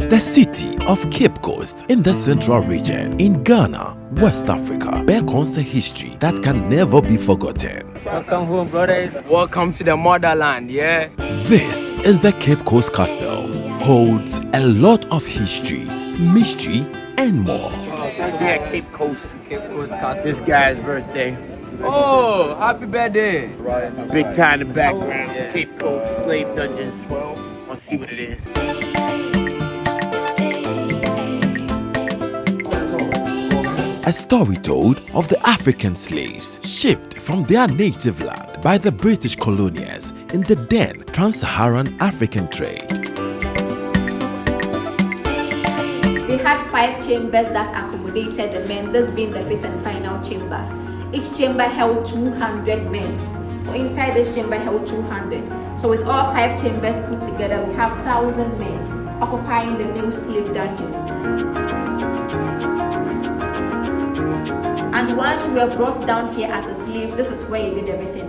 The city of Cape Coast in the Central Region in Ghana, West Africa, beckons a history that can never be forgotten. Welcome home, brothers. Welcome to the motherland, yeah? This is the Capecoastcastle. Holds a lot of history, mystery, and more. We're at Cape Coast. Capecoastcastle. This guy's birthday. Oh, happy birthday. Big time in the background. Yeah. Cape Coast, slave dungeons. Want to see what it is. A story told of the African slaves shipped from their native land by the British colonials in the then trans-Saharan African trade. They had 5 chambers that accommodated the men, this being the 5th and final chamber. Each chamber held 200 men. So inside this chamber held 200. So with all 5 chambers put together, we have 1,000 men occupying the male slave dungeon. And once you were brought down here as a slave, this is where you did everything.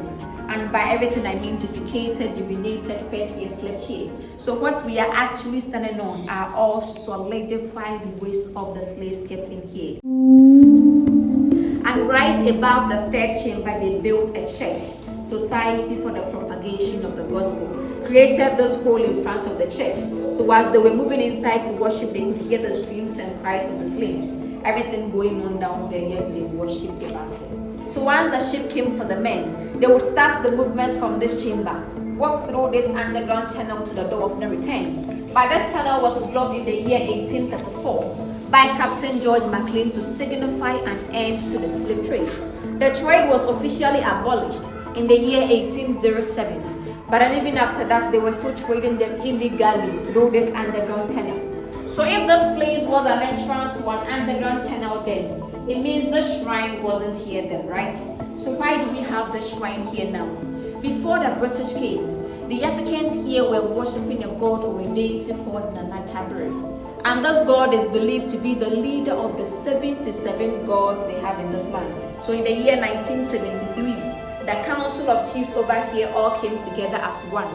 And by everything I mean defecated, urinated, fed here, slept here. So what we are actually standing on are all solidified waste of the slaves kept in here. And right above the 3rd chamber, they built a church, Society for the Propagation of the Gospel. Created this hole in front of the church. So as they were moving inside to worship, they could hear the screams and cries of the slaves. Everything going on down there, yet they worshipped above them. So once the ship came for the men, they would start the movement from this chamber, walk through this underground tunnel to the door of no return. But this tunnel was blocked in the year 1834 by Captain George McLean to signify an end to the slave trade. The trade was officially abolished in the year 1807, but then even after that, they were still trading them illegally through this underground tunnel. So if this place was an entrance to an underground tunnel then, it means the shrine wasn't here then, right? So why do we have the shrine here now? Before the British came, the Africans here were worshipping a god or a deity called Nanatabere. And this god is believed to be the leader of the 77 gods they have in this land. So in the year 1973, the Council of Chiefs over here all came together as one,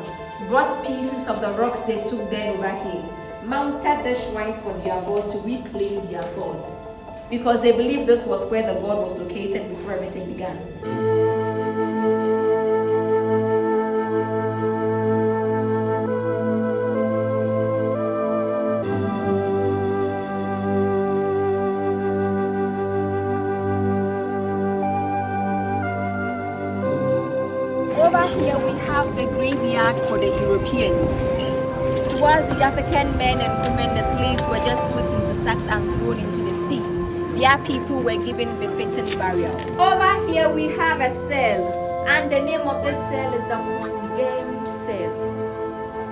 brought pieces of the rocks they took then over here, mounted the shrine for their god to reclaim their god, because they believed this was where the god was located before everything began. Over here we have the graveyard for the Europeans. Towards the African men and women, the slaves were just put into sacks and thrown into the sea. Their people were given befitting burial. Over here we have a cell, and the name of this cell is the condemned cell.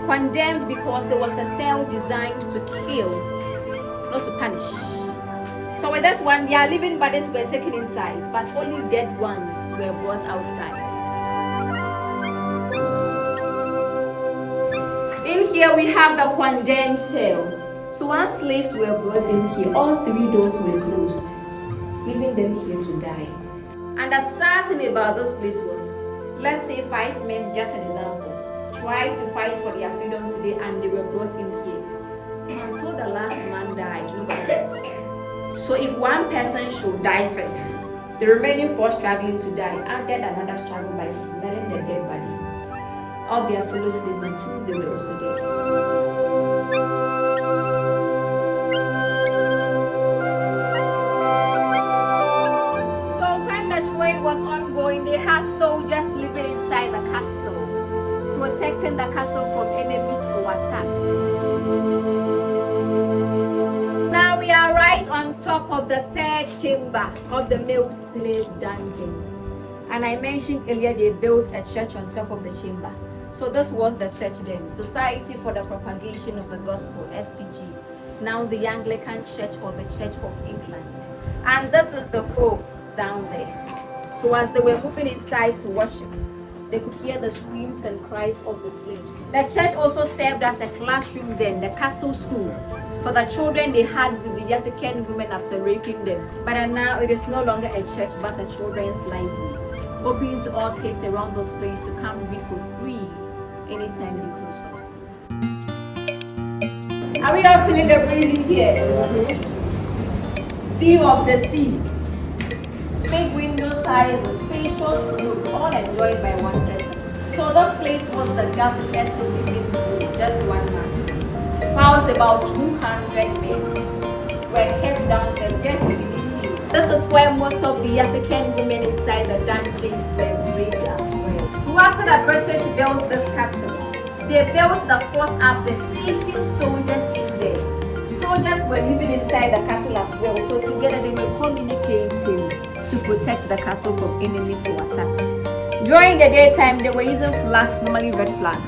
Condemned because it was a cell designed to kill, not to punish. So with this one, their living bodies were taken inside, but only dead ones were brought outside. In here we have the condemned cell. So once slaves were brought in here, all 3 doors were closed, leaving them here to die. And the sad thing about this place was, let's say 5 men, just an example, tried to fight for their freedom today and they were brought in here. Until the last man died, nobody else. So if one person should die first, the remaining 4 struggling to die added another struggle by smelling the dead body. All their fellow slaves until they were also dead. So when the trade was ongoing, they had soldiers living inside the castle, protecting the castle from enemies or attacks. Now we are right on top of the 3rd chamber of the male slave dungeon. And I mentioned earlier they built a church on top of the chamber. So this was the church then, Society for the Propagation of the Gospel, SPG, now the Anglican Church or the Church of England. And this is the Pope down there. So as they were moving inside to worship, they could hear the screams and cries of the slaves. The church also served as a classroom then, the castle school, for the children they had with the African women after raping them. But now it is no longer a church but a children's library, open to all kids around this place to come read for free anytime they close from school. Are we all feeling the breeze in here? View of the sea. Big window sizes, spacious room, all enjoyed by one person. So this place was the governor's living room, just one man. Housed about 200 men were kept down there just to be here. This is where most of the African women inside the dungeons were raised as well. So after the British built this castle, they built the fort up, the stationed soldiers in there. Soldiers were living inside the castle as well, so together they were communicating to protect the castle from enemies or attacks. During the daytime, they were using flags, normally red flag.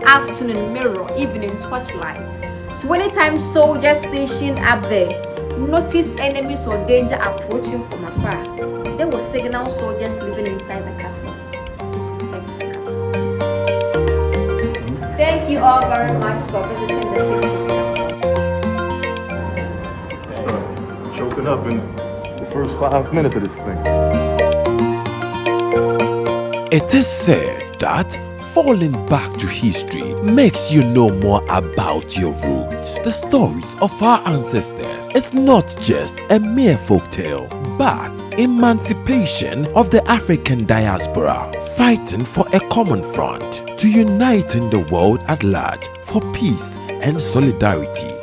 Afternoon mirror, evening torchlight. So anytime soldiers stationed up there noticed enemies or danger approaching from afar, they would signal soldiers living inside the castle to protect the castle. Thank you all very much for visiting the Capecoast Castle. Choking up in the first 5 minutes of this thing. It is said that falling back to history makes you know more about your roots. The stories of our ancestors is not just a mere folktale, but emancipation of the African diaspora, fighting for a common front to uniting the world at large for peace and solidarity.